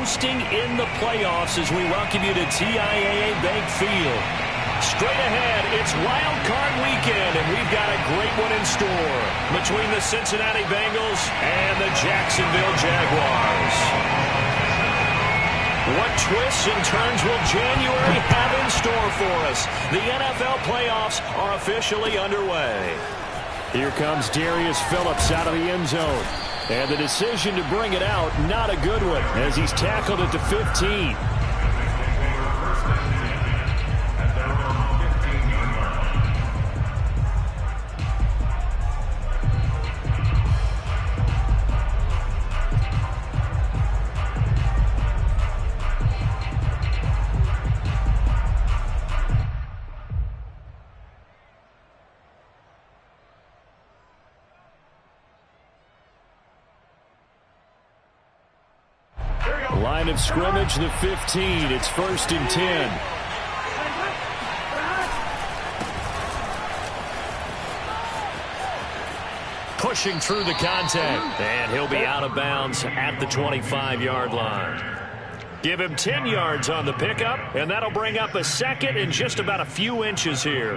hosting in the playoffs as we welcome you to TIAA Bank Field. Straight ahead, it's Wild Card Weekend, and we've got a great one in store between the Cincinnati Bengals and the Jacksonville Jaguars. What twists and turns will January have in store for us? The NFL playoffs are officially underway. Here comes Darius Phillips out of the end zone. And the decision to bring it out, not a good one, as he's tackled at the 15. Line of scrimmage, the 15. It's 1st and 10. Pushing through the contact. And he'll be out of bounds at the 25-yard line. Give him 10 yards on the pickup, and that'll bring up a second and just about a few inches here.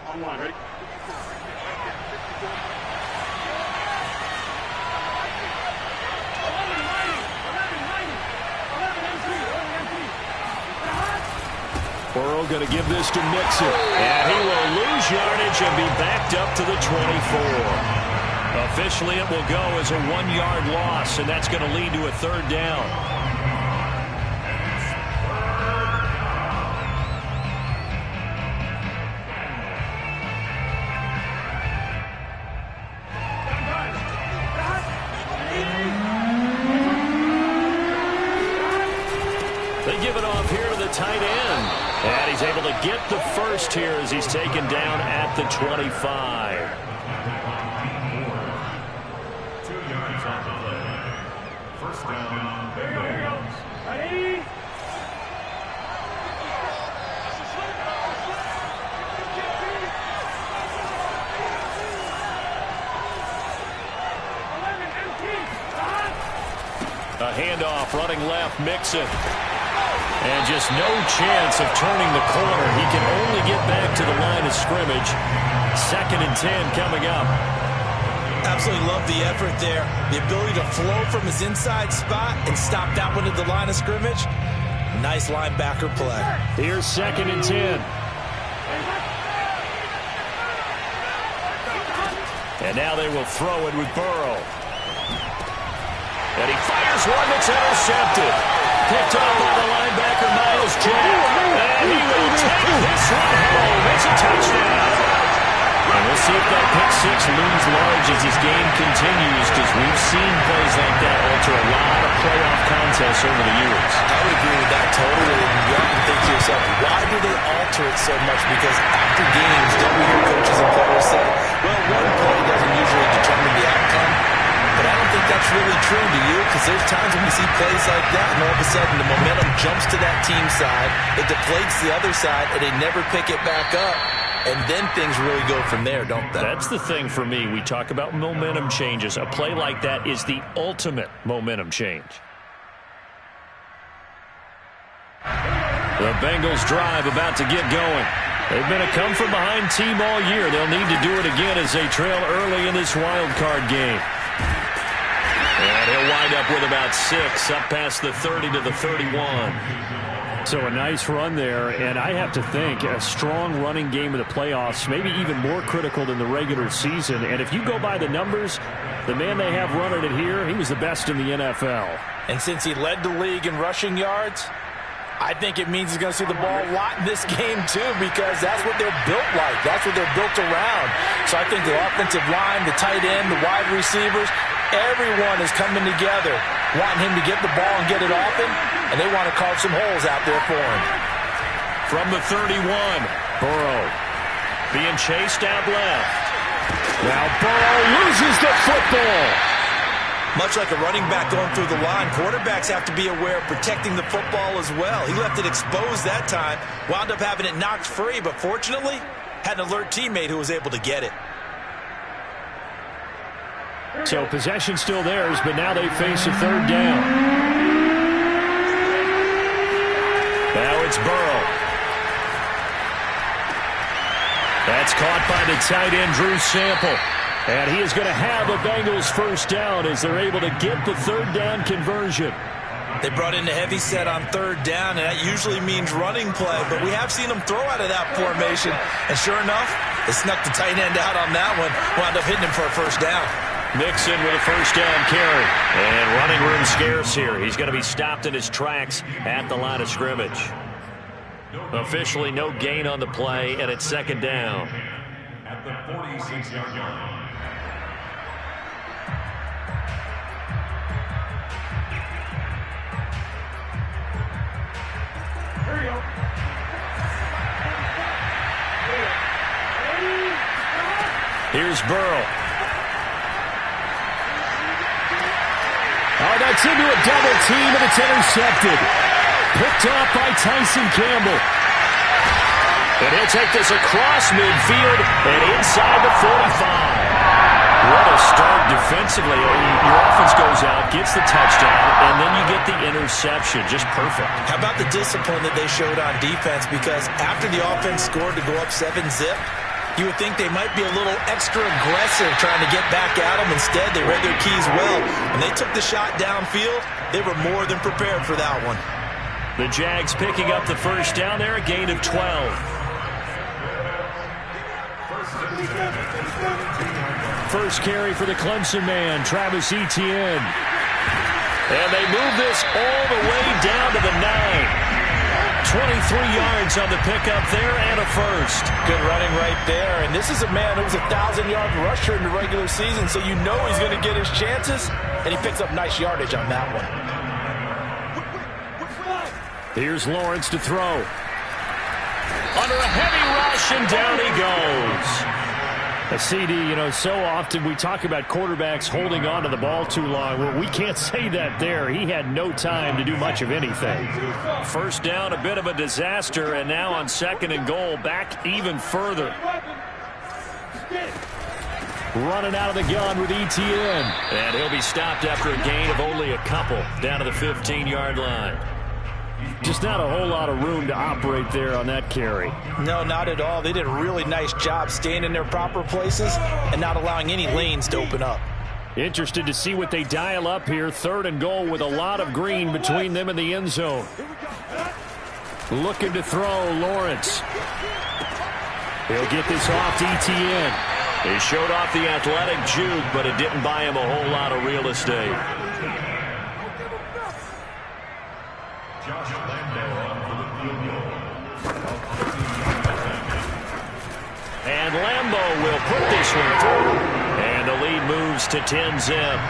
Online, ready? Burrow going to give this to Mixon. And he will lose yardage and be backed up to the 24. Officially, it will go as a 1-yard loss, and that's going to lead to a 3rd down. They give it off here to the tight end. And he's able to get the first here as he's taken down at the 25. 2 yards on the play. 1st down, Bengals. Ready? A handoff running left, Mixon. And just no chance of turning the corner. He can only get back to the line of scrimmage. 2nd and 10 coming up. Absolutely love the effort there. The ability to flow from his inside spot and stop that one at the line of scrimmage. Nice linebacker play. Here's 2nd and 10. And now they will throw it with Burrow. And he fires one that's intercepted. Picked up by the linebacker, Myles Jack. And he will take this one home. It's a touchdown. And we'll see if that pick six looms large as this game continues, because we've seen plays like that alter a lot of playoff contests over the years. I would agree with that totally. And you have to think to yourself, why do they alter it so much? Because after games, don't we hear coaches and players say, well, one play doesn't usually determine the outcome. But I don't think that's really true, do you? Because there's times when we see plays like that, and all of a sudden the momentum jumps to that team side, it deflates the other side, and they never pick it back up. And then things really go from there, don't they? That's the thing for me. We talk about momentum changes. A play like that is the ultimate momentum change. The Bengals drive about to get going. They've been a come-from-behind team all year. They'll need to do it again as they trail early in this wild card game. And he'll wind up with about 6, up past the 30 to the 31. So a nice run there, and I have to think a strong running game of the playoffs, maybe even more critical than the regular season. And if you go by the numbers, the man they have running it here, he was the best in the NFL. And since he led the league in rushing yards, I think it means he's going to see the ball a lot in this game, too, because that's what they're built like. That's what they're built around. So I think the offensive line, the tight end, the wide receivers, everyone is coming together, wanting him to get the ball and get it often, and they want to carve some holes out there for him. From the 31, Burrow being chased out left. Now Burrow loses the football. Much like a running back going through the line, quarterbacks have to be aware of protecting the football as well. He left it exposed that time, wound up having it knocked free, but fortunately had an alert teammate who was able to get it. So possession still theirs, but now they face a third down. Now it's Burrow. That's caught by the tight end, Drew Sample. And he is going to have the Bengals first down as they're able to get the third down conversion. They brought in the heavy set on third down, and that usually means running play, but we have seen them throw out of that formation. And sure enough, they snuck the tight end out on that one, wound up hitting him for a first down. Mixon with a first down carry. And running room scarce here. He's going to be stopped in his tracks at the line of scrimmage. Officially no gain on the play, and it's second down. At the 46-yard line. Here's Burrow. Oh, that's into a double team, and it's intercepted. Picked off by Tyson Campbell. And he'll take this across midfield and inside the 45. What a start defensively. Your offense goes out, gets the touchdown, and then you get the interception. Just perfect. How about the discipline that they showed on defense? Because after the offense scored to go up 7-zip, you would think they might be a little extra aggressive trying to get back at them. Instead, they read their keys well. When they took the shot downfield, they were more than prepared for that one. The Jags picking up the first down there, a gain of 12. First carry for the Clemson man, Travis Etienne. And they move this all the way down to the 9. 23 yards on the pickup there and a first. Good running right there. And this is a man who was a 1,000-yard rusher in the regular season, so you know he's going to get his chances. And he picks up nice yardage on that one. Here's Lawrence to throw. Under a heavy rush, and down he goes. A CD, so often we talk about quarterbacks holding on to the ball too long. Well, we can't say that there. He had no time to do much of anything. First down, a bit of a disaster, and now on second and goal, back even further. Running out of the gun with Etienne. And he'll be stopped after a gain of only a couple, down to the 15-yard line. Just not a whole lot of room to operate there on that carry. No, not at all. They did a really nice job staying in their proper places and not allowing any lanes to open up. Interested to see what they dial up here. Third and goal with a lot of green between them and the end zone. Looking to throw, Lawrence. He'll get this off to Etienne. He showed off the athletic juke, but it didn't buy him a whole lot of real estate. And Lambo will put this one through. And the lead moves to 10-zip.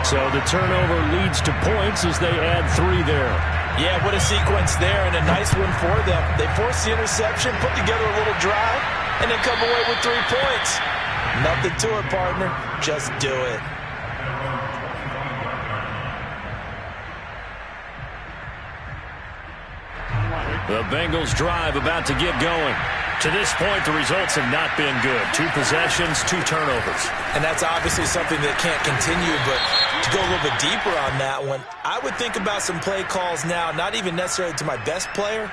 So the turnover leads to points as they add 3 there. Yeah, what a sequence there, and a nice one for them. They force the interception, put together a little drive, and then come away with 3 points. Nothing to it, partner. Just do it. The Bengals drive about to get going. To this point, the results have not been good. 2 possessions, 2 turnovers. And that's obviously something that can't continue, but to go a little bit deeper on that one, I would think about some play calls now, not even necessarily to my best player,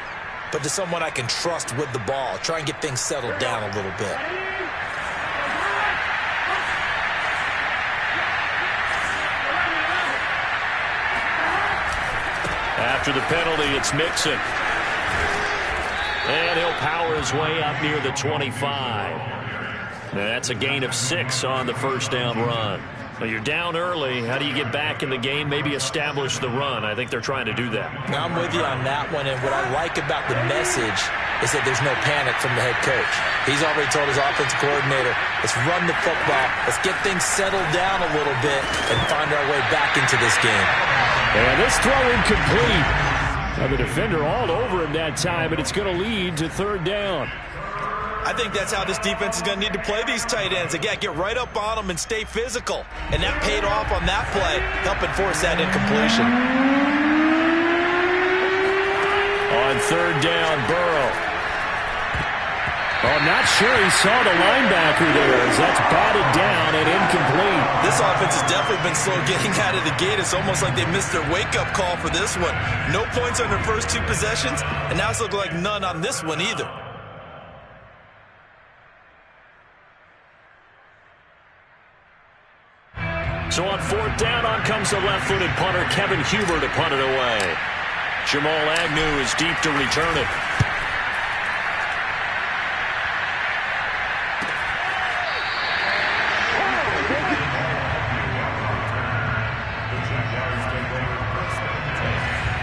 but to someone I can trust with the ball. Try and get things settled down a little bit. After the penalty, it's Mixon. And he'll power his way up near the 25. That's a gain of 6 on the first down run. Well, you're down early. How do you get back in the game? Maybe establish the run. I think they're trying to do that. Now, I'm with you on that one, and what I like about the message is that there's no panic from the head coach. He's already told his offensive coordinator, let's run the football, let's get things settled down a little bit and find our way back into this game. And this throw incomplete. Now the defender all over him that time, and it's going to lead to third down. I think that's how this defense is going to need to play these tight ends. Again, get right up on them and stay physical. And that paid off on that play, helping force that incompletion. On third down, Burrow. I'm not sure he saw the linebacker there as that's batted down and incomplete. This offense has definitely been slow getting out of the gate. It's almost like they missed their wake-up call for this one. No points on their first 2 possessions, and now it's looking like none on this one either. So on 4th down, on comes the left-footed punter, Kevin Huber, to punt it away. Jamal Agnew is deep to return it.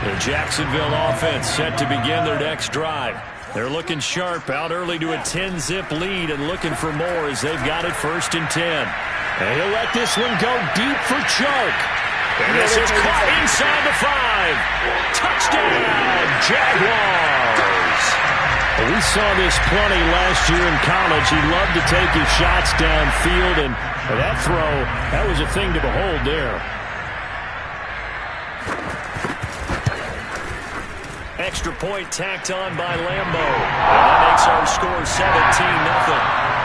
The Jacksonville offense set to begin their next drive. They're looking sharp, out early to a 10-zip lead and looking for more as they've got it 1st and 10. And he'll let this one go deep for Chark. And this is caught inside the 5. Touchdown, Jaguars. We saw this plenty last year in college. He loved to take his shots downfield, and that throw, that was a thing to behold there. Extra point tacked on by Lambo. And that makes our score 17-0.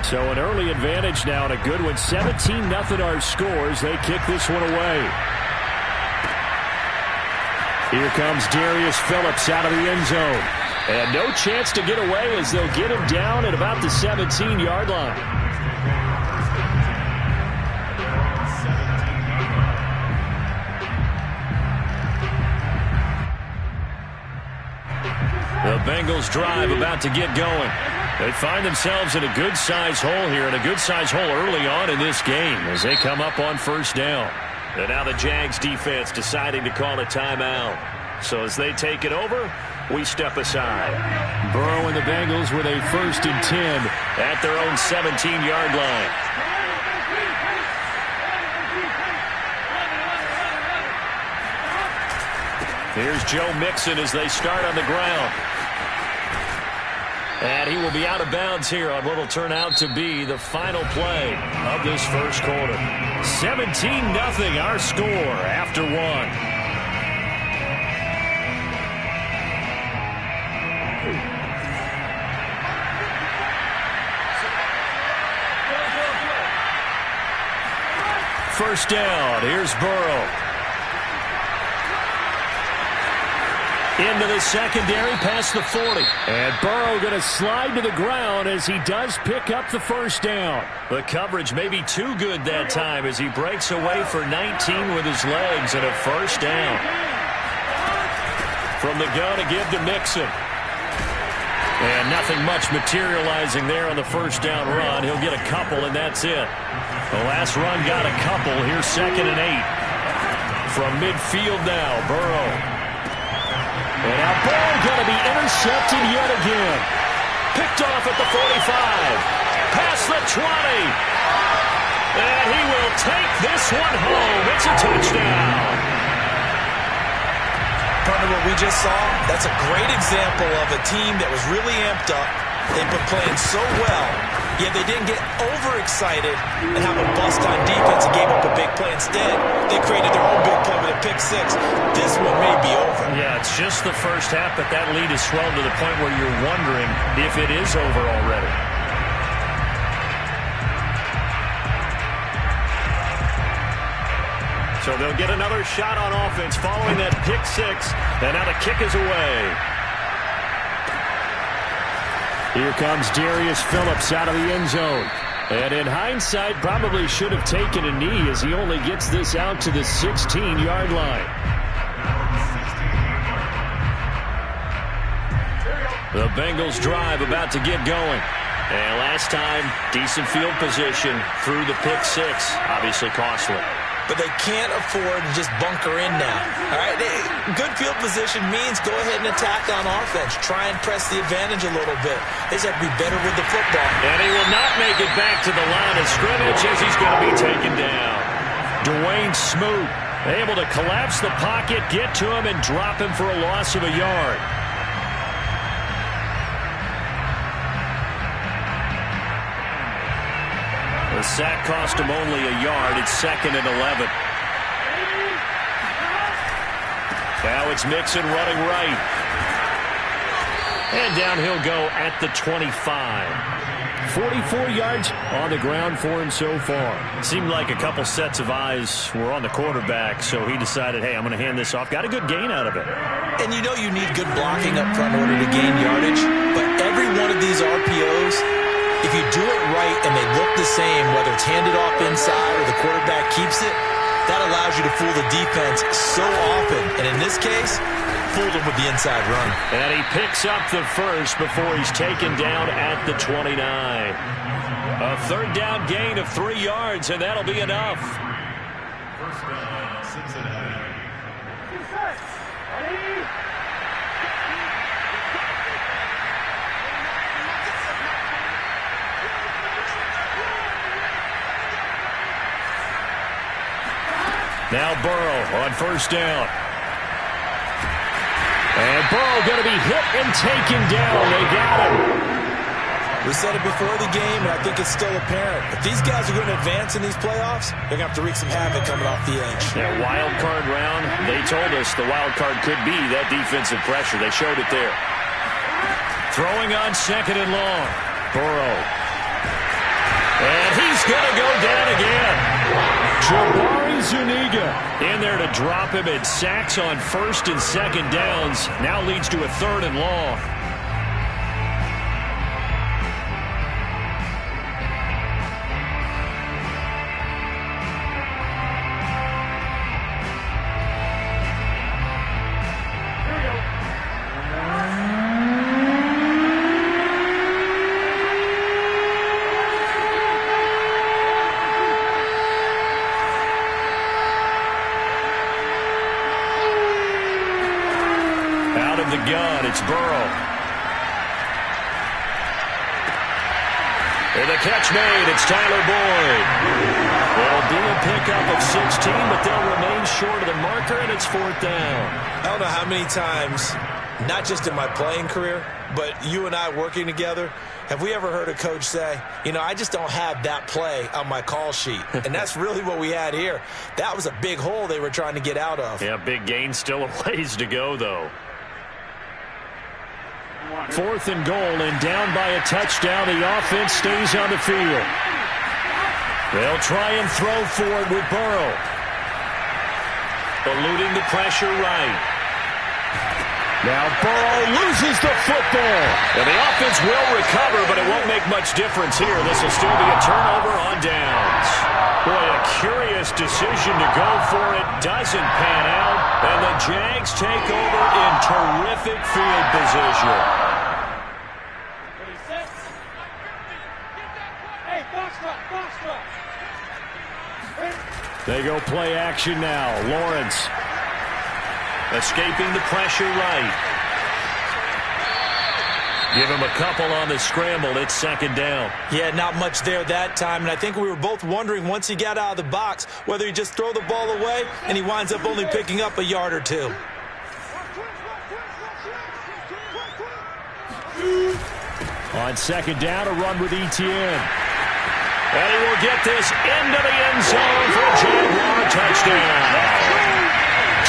So an early advantage now and a good one. 17-0 our scores. They kick this one away. Here comes Darius Phillips out of the end zone. And no chance to get away as they'll get him down at about the 17-yard line. The Bengals drive about to get going. They find themselves in a good-sized hole here, and a good-sized hole early on in this game as they come up on 1st down. And now the Jags defense deciding to call a timeout. So as they take it over, we step aside. Burrow and the Bengals with a 1st and 10 at their own 17-yard line. Here's Joe Mixon as they start on the ground. And he will be out of bounds here on what will turn out to be the final play of this first quarter. 17-0 our score after 1. First down, here's Burrow. Into the secondary, past the 40. And Burrow going to slide to the ground as he does pick up the 1st down. The coverage may be too good that time as he breaks away for 19 with his legs and a 1st down. From the gun to give to Mixon. And nothing much materializing there on the 1st down run. He'll get a couple, and that's it. The last run got a couple. Here's 2nd and 8. From midfield now, Burrow. And now Burrow going to be intercepted yet again. Picked off at the 45. Past the 20. And he will take this one home. It's a touchdown. Partner, what we just saw, that's a great example of a team that was really amped up. They've been playing so well, yet they didn't get overexcited and have a bust on defense and gave up a big play. Instead, they created their own big play with a pick 6. This one may be over. Yeah, it's just the first half, but that lead has swelled to the point where you're wondering if it is over already. So they'll get another shot on offense following that pick 6, and now the kick is away. Here comes Darius Phillips out of the end zone. And in hindsight, probably should have taken a knee as he only gets this out to the 16-yard line. The Bengals drive about to get going. And last time, decent field position through the pick 6. Obviously costly. But they can't afford to just bunker in now. All right, good field position means go ahead and attack on offense. Try and press the advantage a little bit. They just have to be better with the football. And he will not make it back to the line of scrimmage as he's going to be taken down. Dwayne Smoot able to collapse the pocket, get to him, and drop him for a loss of a yard. The sack cost him only a yard. It's 2nd and 11. Now it's Mixon running right. And down he'll go at the 25. 44 yards on the ground for him so far. Seemed like a couple sets of eyes were on the quarterback, so he decided, hey, I'm going to hand this off. Got a good gain out of it. And you know you need good blocking up front in order to gain yardage, but every one of these RPOs, if you do it right and they look the same, whether it's handed off inside or the quarterback keeps it, that allows you to fool the defense so often. And in this case, fooled him with the inside run. And he picks up the first before he's taken down at the 29. A third down gain of 3 yards, and that'll be enough. First down, Cincinnati. Now Burrow on first down. And Burrow going to be hit and taken down. They got him. We said it before the game, and I think it's still apparent. If these guys are going to advance in these playoffs, they're going to have to wreak some havoc coming off the edge. That wild card round, they told us the wild card could be that defensive pressure. They showed it there. Throwing on second and long. Burrow. And he's going to go down again. Jabari Zuniga in there to drop him, and sacks on first and second downs. Now leads to a third and long. The gun, it's Burrow. And the catch made, it's Tyler Boyd. It'll be a pickup of 16, but they'll remain short of the marker, and it's fourth down. I don't know how many times, not just in my playing career, but you and I working together, have we ever heard a coach say, you know, I just don't have that play on my call sheet. And that's really what we had here. That was a big hole they were trying to get out of. Yeah, big gain, still a ways to go, though. Fourth and goal, and down by a touchdown. The offense stays on the field. They'll try and throw for it with Burrow. Eluding the pressure right. Now Burrow loses the football. And the offense will recover, but it won't make much difference here. This will still be a turnover on downs. Boy, a curious decision to go for it. Doesn't pan out. And the Jags take over in terrific field position. They go play action now. Lawrence escaping the pressure right. Give him a couple on the scramble. It's second down. Yeah, not much there that time. And I think we were both wondering once he got out of the box whether he just throw the ball away and he winds up only picking up a yard or two. On second down, a run with Etienne. And he will get this into the end zone for a Jaguar touchdown.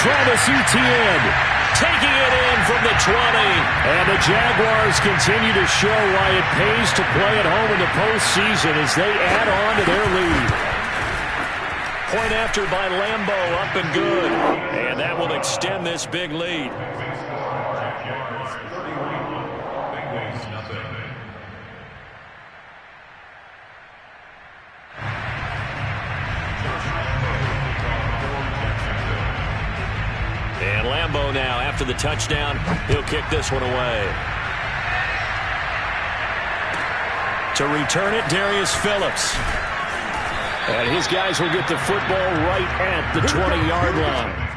Travis Etienne taking it in from the 20. And the Jaguars continue to show why it pays to play at home in the postseason as they add on to their lead. Point after by Lambeau, up and good. And that will extend this big lead. And Lambeau now, after the touchdown, he'll kick this one away. To return it, Darius Phillips. And his guys will get the football right at the 20-yard line.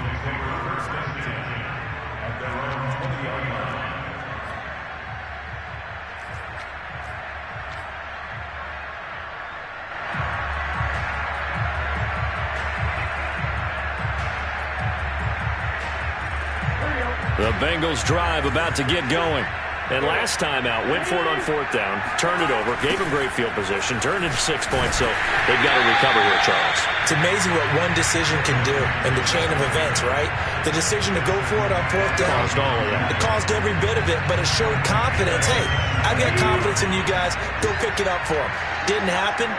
The Bengals drive about to get going. And last time out, went for it on 4th down, turned it over, gave him great field position, turned into 6 points, so they've got to recover here, Charles. It's amazing what one decision can do in the chain of events, right? The decision to go for it on 4th down. Caused all of that. It caused every bit of it, but it showed confidence. Hey, I've got confidence in you guys. Go pick it up for them. Didn't happen.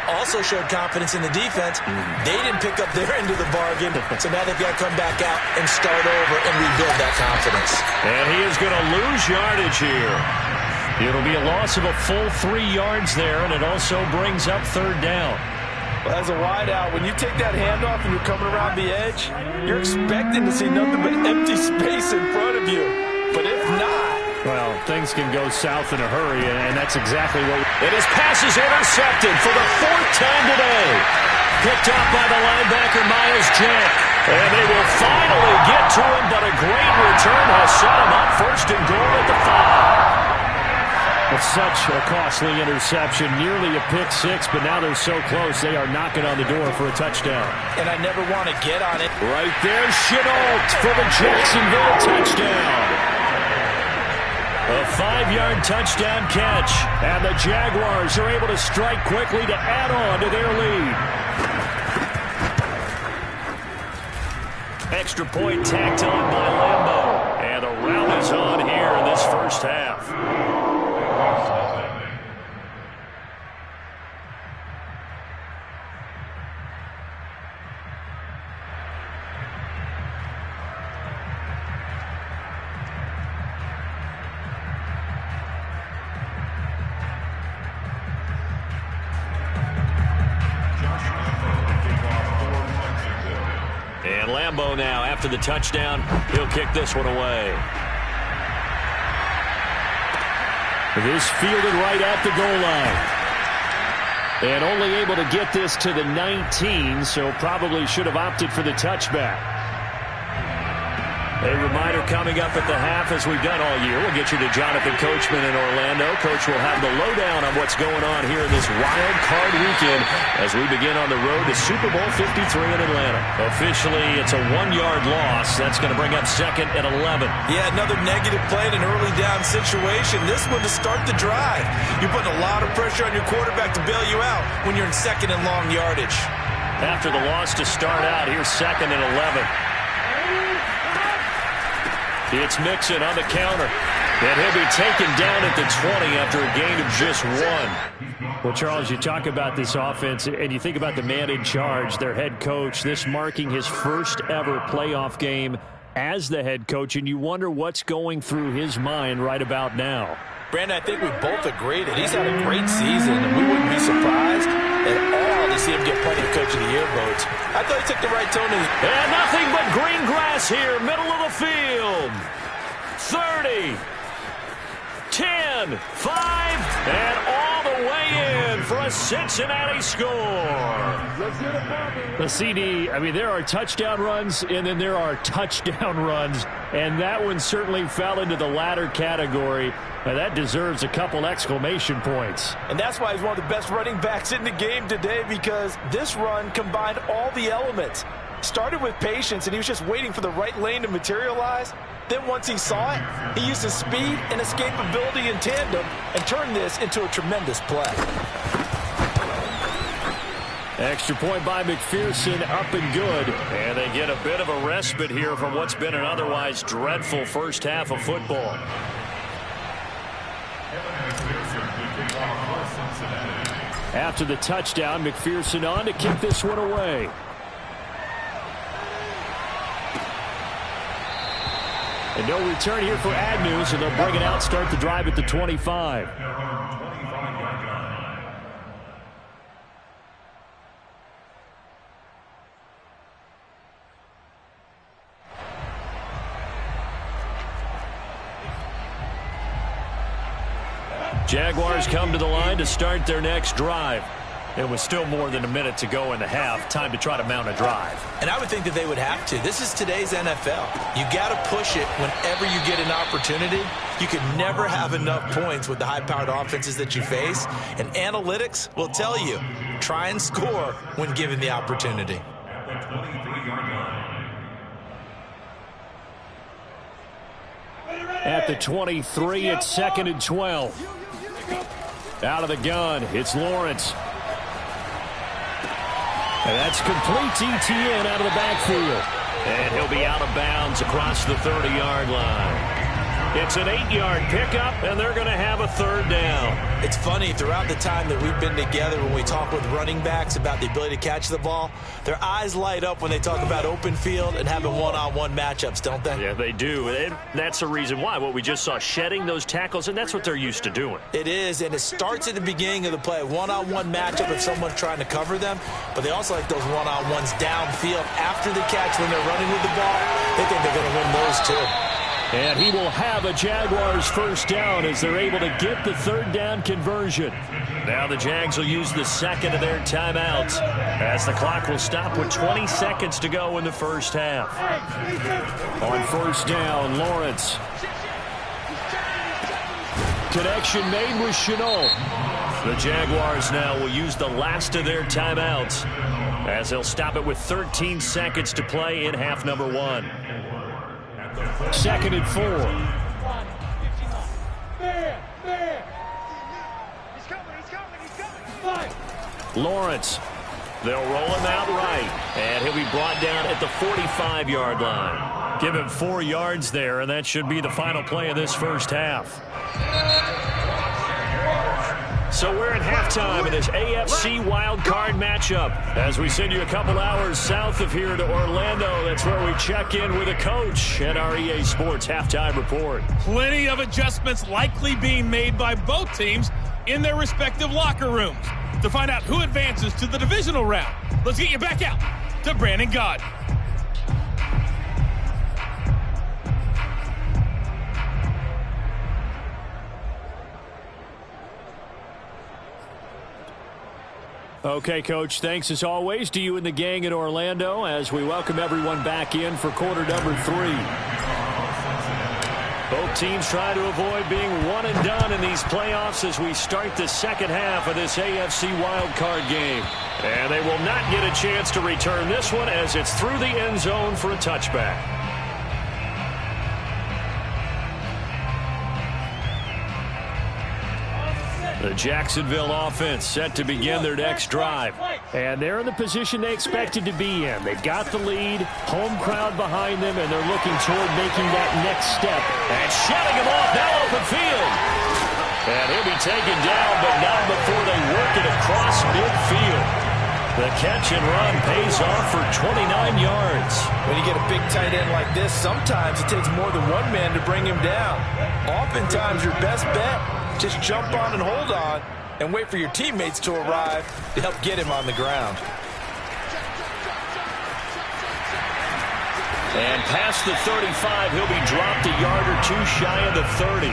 Also showed confidence in the defense. They didn't pick up their end of the bargain, so now they've got to come back out and start over and rebuild that confidence. And he is going to lose yardage here. It'll be a loss of a full 3 yards there, and it also brings up 3rd down. Well, as a wideout, when you take that handoff and you're coming around the edge, you're expecting to see nothing but empty space in front of you. But if not, well, things can go south in a hurry, and that's exactly what... And his pass is intercepted for the 4th time today. Picked up by the linebacker, Myles Jack. And they will finally get to him, but a great return has set him up 1st and goal at the 5. It's such a costly interception, nearly a pick 6, but now they're so close, they are knocking on the door for a touchdown. and I never want to get on it. Right there, Shenault for the Jacksonville touchdown. A 5-yard touchdown catch, and the Jaguars are able to strike quickly to add on to their lead. Extra point tacked on by Lambeau, and the rout is on here in this first half. And Lambeau now, after the touchdown, he'll kick this one away. This fielded right at the goal line. And only able to get this to the 19, so probably should have opted for the touchback. A reminder coming up at the half, as we've done all year. We'll get you to Jonathan Coachman in Orlando. Coach will have the lowdown on what's going on here in this wild card weekend as we begin on the road to Super Bowl 53 in Atlanta. Officially, it's a 1-yard loss. That's going to bring up 2nd and 11. Yeah, another negative play in an early down situation. This one to start the drive. You're putting a lot of pressure on your quarterback to bail you out when you're in 2nd and long yardage. After the loss to start out, here's 2nd and 11. It's Mixon on the counter. And he'll be taken down at the 20 after a gain of just 1. Well, Charles, you talk about this offense, and you think about the man in charge, their head coach, this marking his first ever playoff game as the head coach, and you wonder what's going through his mind right about now. Brandon, I think we both agree that he's had a great season, and we wouldn't be surprised at all to see him get plenty of Coach of the Year votes. I thought he took the right tone. And nothing but green grass here, middle of the field. 30, 10, 5, and all the way in for a Cincinnati score. The CD, I mean, there are touchdown runs, and then there are touchdown runs, and that one certainly fell into the latter category. And that deserves a couple exclamation points. And that's why he's one of the best running backs in the game today, because this run combined all the elements. Started with patience, and he was just waiting for the right lane to materialize. Then once he saw it, he used his speed and escapability in tandem and turned this into a tremendous play. Extra point by McPherson, up and good. And they get a bit of a respite here from what's been an otherwise dreadful first half of football. After the touchdown, McPherson on to kick this one away. And no return here for Agnew, so they'll bring it out, start the drive at the 25. Jaguars come to the line to start their next drive. It was still more than a minute to go in the half. Time to try to mount a drive. And I would think that they would have to. This is today's NFL. You got to push it whenever you get an opportunity. You could never have enough points with the high-powered offenses that you face. And analytics will tell you, try and score when given the opportunity. At the 23-yard line. at the 23. It's 2nd and 12. Out of the gun, it's Lawrence. And that's complete. Etienne out of the backfield. And he'll be out of bounds across the 30-yard line. It's an 8-yard pickup, and they're going to have a 3rd down. It's funny, throughout the time that we've been together, when we talk with running backs about the ability to catch the ball, their eyes light up when they talk about open field and having one-on-one matchups, don't they? Yeah, they do. And that's the reason why. What we just saw, shedding those tackles, and that's what they're used to doing. It is, and it starts at the beginning of the play. One-on-one matchup if someone's trying to cover them, but they also like those one-on-ones downfield after the catch when they're running with the ball. They think they're going to win those too. And he will have a Jaguars 1st down as they're able to get the 3rd down conversion. Now the Jags will use the 2nd of their timeouts as the clock will stop with 20 seconds to go in the 1st half. On 1st down, Lawrence. Connection made with Shenault. The Jaguars now will use the last of their timeouts as they'll stop it with 13 seconds to play in half number 1. 2nd and 4. Lawrence. They'll roll him out right, and he'll be brought down at the 45-yard line. Give him 4 yards there, and that should be the final play of this 1st half. So we're in halftime in this AFC wildcard matchup as we send you a couple hours south of here to Orlando. That's where we check in with a coach at our EA Sports Halftime Report. Plenty of adjustments likely being made by both teams in their respective locker rooms. To find out who advances to the divisional round, let's get you back out to Brandon Gaudin. Okay, Coach, thanks as always to you and the gang in Orlando as we welcome everyone back in for quarter number 3. Both teams try to avoid being one and done in these playoffs as we start the 2nd half of this AFC wildcard game. And they will not get a chance to return this one as it's through the end zone for a touchback. The Jacksonville offense set to begin their next drive. And they're in the position they expected to be in. They've got the lead, home crowd behind them, and they're looking toward making that next step. And shutting him off now open field. And he'll be taken down, but not before they work it across midfield. The catch and run pays off for 29 yards. When you get a big tight end like this, sometimes it takes more than one man to bring him down. Oftentimes your best bet, just jump on and hold on and wait for your teammates to arrive to help get him on the ground. And past the 35, he'll be dropped a yard or two shy of the 30.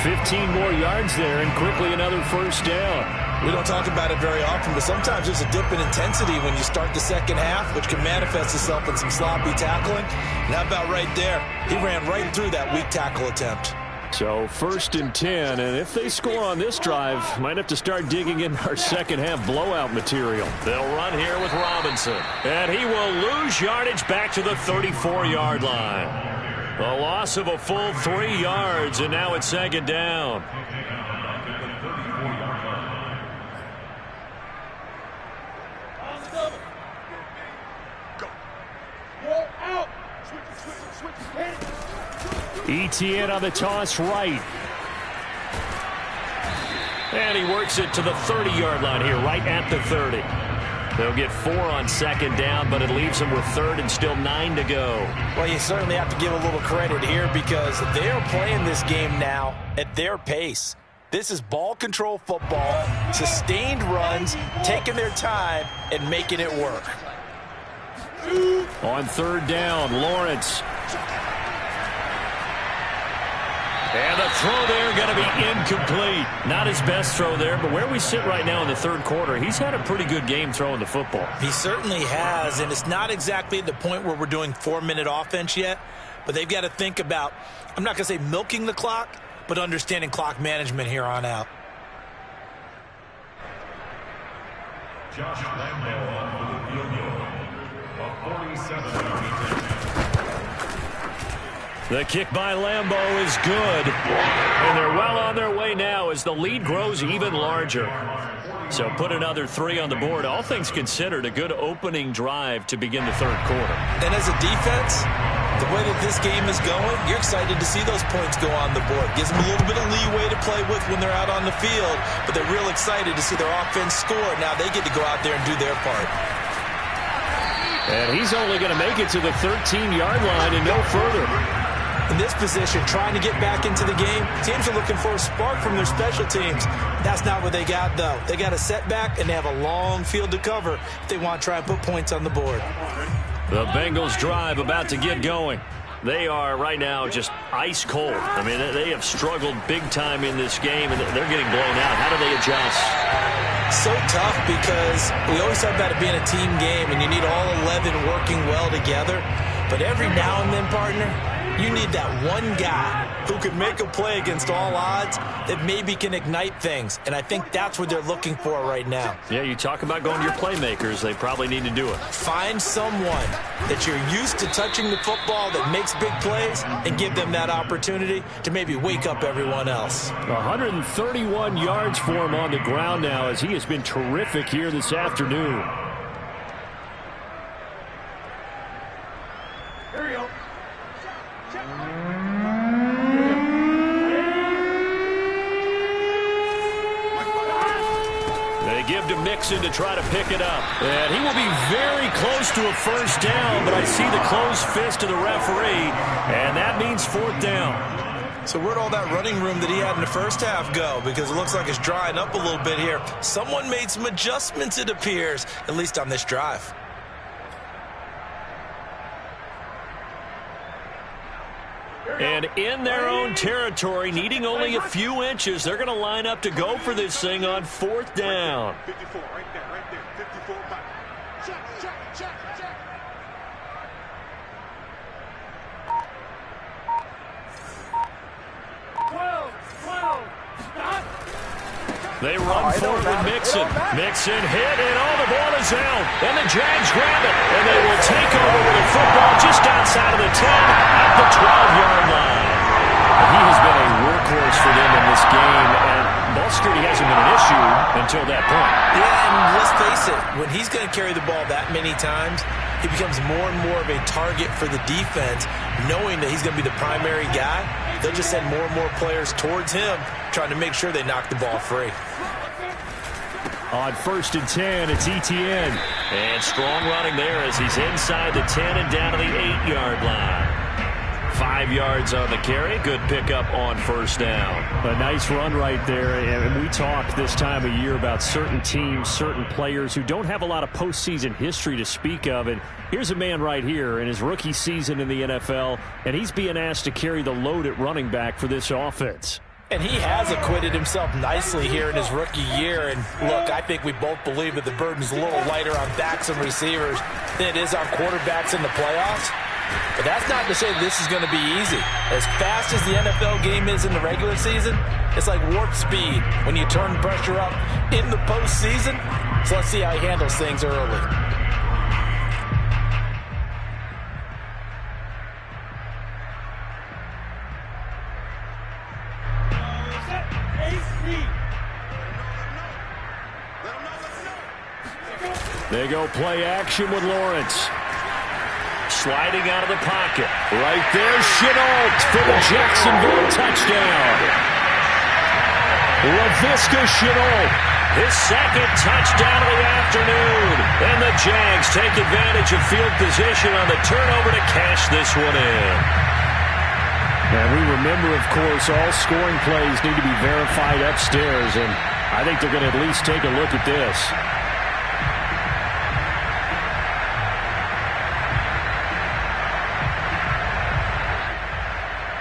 15 more yards there and quickly another 1st down. We don't talk about it very often, but sometimes there's a dip in intensity when you start the 2nd half, which can manifest itself in some sloppy tackling. And how about right there? He ran right through that weak tackle attempt. So 1st and 10, and if they score on this drive, might have to start digging in our 2nd half blowout material. They'll run here with Robinson, and he will lose yardage back to the 34-yard line. A loss of a full 3 yards, and now it's 2nd down. Etienne on the toss right. And he works it to the 30-yard line here, right at the 30. They'll get 4 on 2nd down, but it leaves them with 3rd and still 9 to go. Well, you certainly have to give a little credit here because they are playing this game now at their pace. This is ball control football, sustained runs, taking their time and making it work. On 3rd down, Lawrence. And the throw there going to be incomplete. Not his best throw there, but where we sit right now in the 3rd quarter, he's had a pretty good game throwing the football. He certainly has, and it's not exactly at the point where we're doing 4-minute offense yet, but they've got to think about, I'm not going to say milking the clock, but understanding clock management here on out. Josh Lambo on for the field goal. A 47-yard. The kick by Lambeau is good. And they're well on their way now as the lead grows even larger. So put another 3 on the board. All things considered, a good opening drive to begin the third quarter. And as a defense, the way that this game is going, you're excited to see those points go on the board. Gives them a little bit of leeway to play with when they're out on the field, but they're real excited to see their offense score. Now they get to go out there and do their part. And he's only going to make it to the 13-yard line and no further. In this position, trying to get back into the game, teams are looking for a spark from their special teams. That's not what they got, though. They got a setback, and they have a long field to cover if they want to try and put points on the board. The Bengals drive about to get going. They are right now just ice cold. I mean, they have struggled big time in this game, and they're getting blown out. How do they adjust? So tough because we always talk about it being a team game, and you need all 11 working well together. But every now and then, partner, you need that one guy who can make a play against all odds that maybe can ignite things. And I think that's what they're looking for right now. Yeah, you talk about going to your playmakers. They probably need to do it. Find someone that you're used to touching the football that makes big plays and give them that opportunity to maybe wake up everyone else. 131 yards for him on the ground now as he has been terrific here this afternoon. Give to Mixon to try to pick it up. And he will be very close to a first down, but I see the closed fist of the referee, and that means 4th down. So where'd all that running room that he had in the first half go? Because it looks like it's drying up a little bit here. Someone made some adjustments, it appears, at least on this drive. And in their own territory, needing only a few inches, they're going to line up to go for this thing on 4th down. 54, right there, 54 back. Check. They run forward with Mixon. Mixon hit, and the ball is out. And the Jags grab it, and they will take over with the football just outside of the 10 at the 12-yard line. He has been a workhorse for them in this game, and ball security hasn't been an issue until that point. Yeah, and let's face it, when he's going to carry the ball that many times, he becomes more and more of a target for the defense, knowing that he's going to be the primary guy. They'll just send more and more players towards him, trying to make sure they knock the ball free. On 1st and 10, it's Etienne. And strong running there as he's inside the 10 and down to the 8-yard line. 5 yards on the carry. Good pickup on 1st down. A nice run right there. And we talk this time of year about certain teams, certain players who don't have a lot of postseason history to speak of. And here's a man right here in his rookie season in the NFL, and he's being asked to carry the load at running back for this offense. And he has acquitted himself nicely here in his rookie year. And look, I think we both believe that the burden's a little lighter on backs and receivers than it is on quarterbacks in the playoffs. But that's not to say this is going to be easy. As fast as the NFL game is in the regular season, it's like warp speed when you turn pressure up in the postseason. So let's see how he handles things early. They go play action with Lawrence. Sliding out of the pocket. Right there, Shenault for the Jacksonville touchdown. Laviska Shenault, his 2nd touchdown of the afternoon. And the Jags take advantage of field position on the turnover to cash this one in. And we remember, of course, all scoring plays need to be verified upstairs, and I think they're going to at least take a look at this.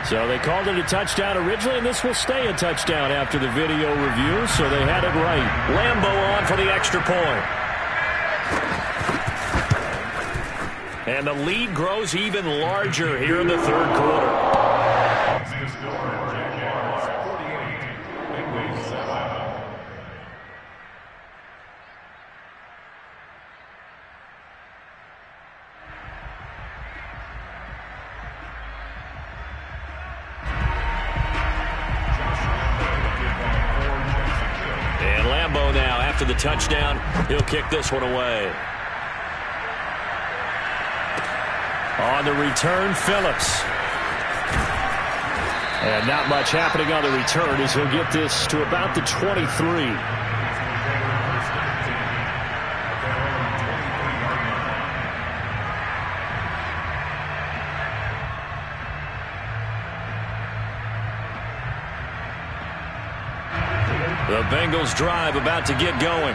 So they called it a touchdown originally, and this will stay a touchdown after the video review, so they had it right. Lambeau on for the extra point. And the lead grows even larger here in the third quarter. after the touchdown. He'll kick this one away. On the return, Phillips. And not much happening on the return as he'll get this to about the 23. The Bengals drive about to get going.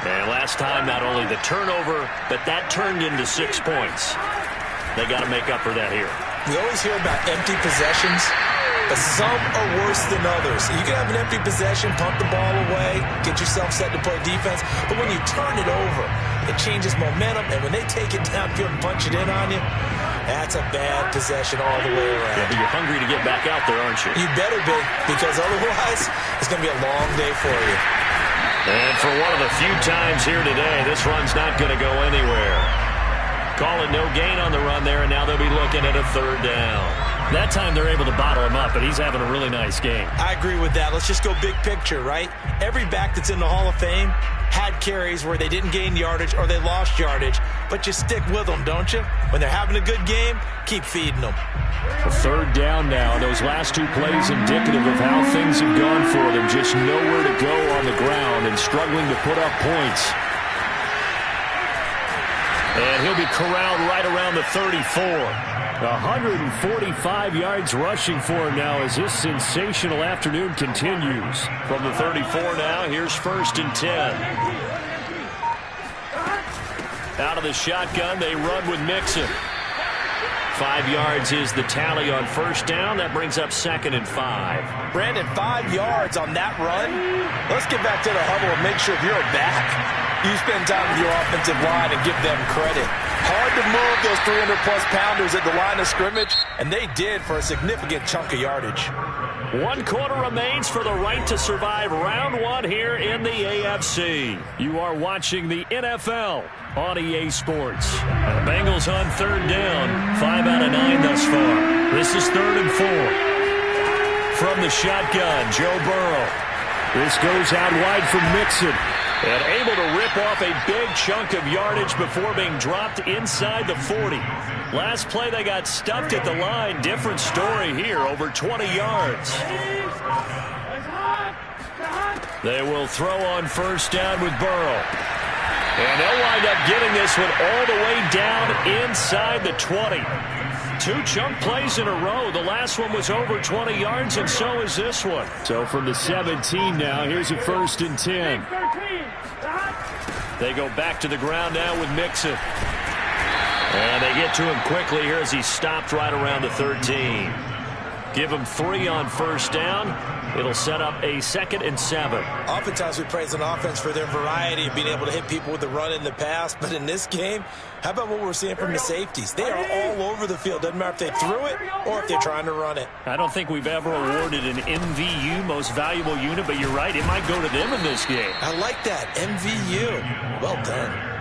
And last time, not only the turnover, but that turned into 6 points. They got to make up for that here. We always hear about empty possessions, but some are worse than others. You can have an empty possession, pump the ball away, get yourself set to play defense, but when you turn it over, it changes momentum, and when they take it downfield and punch it in on you, that's a bad possession all the way around. Yeah, but you're hungry to get back out there, aren't you? You better be, because otherwise it's going to be a long day for you. And for one of the few times here today, this run's not going to go anywhere. Call it no gain on the run there, and now they'll be looking at a 3rd down. That time they're able to bottle him up, but he's having a really nice game. I agree with that. Let's just go big picture, right? Every back that's in the Hall of Fame had carries where they didn't gain yardage or they lost yardage, but you stick with them, don't you? When they're having a good game, keep feeding them. A 3rd down now. Those last 2 plays indicative of how things have gone for them. Just nowhere to go on the ground and struggling to put up points. And he'll be corralled right around the 34. 145 yards rushing for him now as this sensational afternoon continues. From the 34 now, here's 1st and 10. Out of the shotgun, they run with Mixon. 5 yards is the tally on 1st down. That brings up 2nd and 5. Brandon, 5 yards on that run. Let's get back to the huddle and make sure if you're back, you spend time with your offensive line and give them credit. Hard to move those 300-plus pounders at the line of scrimmage, and they did for a significant chunk of yardage. 1 quarter remains for the right to survive round 1 here in the AFC. You are watching the NFL on EA Sports. And the Bengals on 3rd down, 5 out of 9 thus far. This is 3rd and 4. From the shotgun, Joe Burrow. This goes out wide from Mixon. And able to rip off a big chunk of yardage before being dropped inside the 40. Last play, they got stuffed at the line. Different story here, over 20 yards. They will throw on 1st down with Burrow. And they'll wind up getting this one all the way down inside the 20. 2 chunk plays in a row. The last one was over 20 yards, and so is this one. So from the 17 now, here's a 1st and 10. They go back to the ground now with Mixon. And they get to him quickly here as he stopped right around the 13. Give him 3 on 1st down. It'll set up a 2nd and 7. Oftentimes we praise an offense for their variety of being able to hit people with the run in the pass. But in this game, how about what we're seeing from the safeties? They are all over the field. Doesn't matter if they threw it or if they're trying to run it. I don't think we've ever awarded an MVU, most valuable unit, but you're right. It might go to them in this game. I like that. MVU. Well done.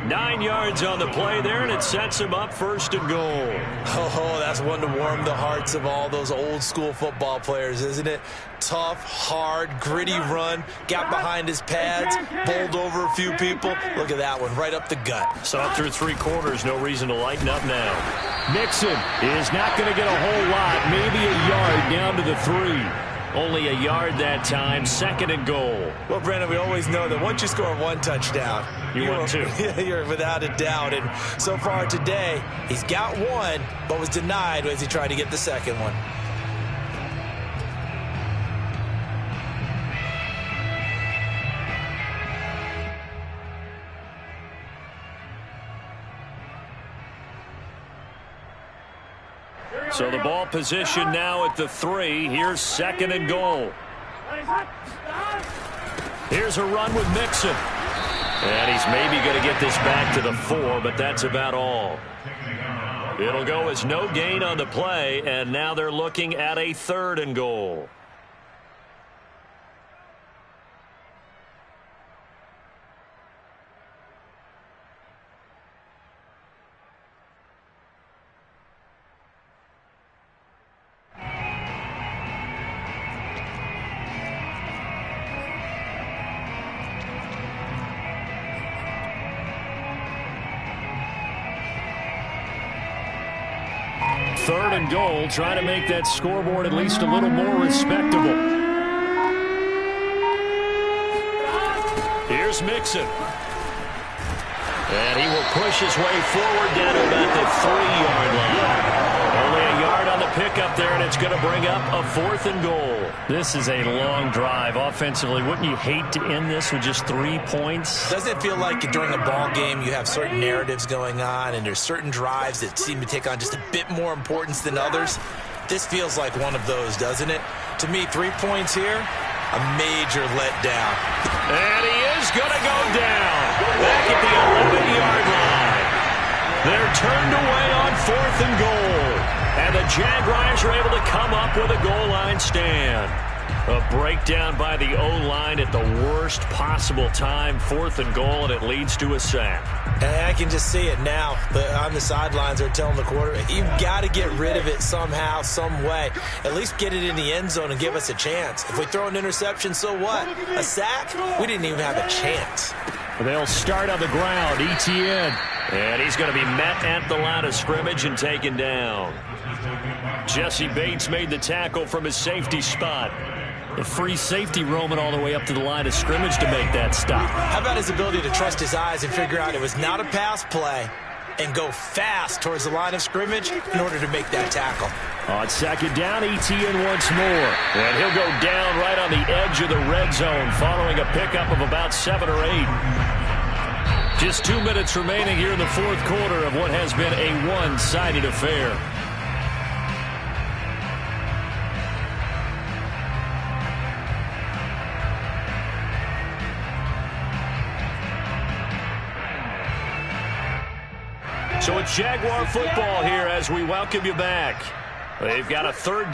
9 yards on the play there, and it sets him up 1st and goal. Oh, that's one to warm the hearts of all those old-school football players, isn't it? Tough, hard, gritty run. Got behind his pads, bowled over a few people. Look at that one, right up the gut. Saw it through 3 quarters. No reason to lighten up now. Mixon is not going to get a whole lot. Maybe a yard down to the 3. Only a yard that time, 2nd and goal. Well, Brandon, we always know that once you score 1 touchdown, you're 2. You're without a doubt. And so far today, he's got 1, but was denied as he tried to get the 2nd one. So the ball position now at the 3. Here's 2nd and goal. Here's a run with Mixon. And he's maybe going to get this back to the 4, but that's about all. It'll go as no gain on the play, and now they're looking at a 3rd and goal. 3rd and goal, trying to make that scoreboard at least a little more respectable. Here's Mixon. And he will push his way forward down to about the 3-yard line. Only a yard on the pickup there, and it's going to bring up a 4th and goal. This is a long drive offensively. Wouldn't you hate to end this with just 3 points? Doesn't it feel like during a ball game you have certain narratives going on and there's certain drives that seem to take on just a bit more importance than others? This feels like one of those, doesn't it? To me, 3 points here, a major letdown. And he is going to go down back at the 11-yard line. They're turned away on 4th and goal. And the Jaguars are able to come up with a goal line stand. A breakdown by the O-line at the worst possible time. 4th and goal, and it leads to a sack. And I can just see it now. On the sidelines, they're telling the quarterback, you've got to get rid of it somehow, some way. At least get it in the end zone and give us a chance. If we throw an interception, so what? A sack? We didn't even have a chance. They'll start on the ground. Etienne. And he's going to be met at the line of scrimmage and taken down. Jesse Bates made the tackle from his safety spot. The free safety roaming all the way up to the line of scrimmage to make that stop. How about his ability to trust his eyes and figure out it was not a pass play and go fast towards the line of scrimmage in order to make that tackle. On 2nd down, Etienne once more. And he'll go down right on the edge of the red zone following a pickup of about 7 or 8. Just 2 minutes remaining here in the 4th quarter of what has been a one-sided affair. So it's Jaguar football here as we welcome you back. They've got a 3rd down.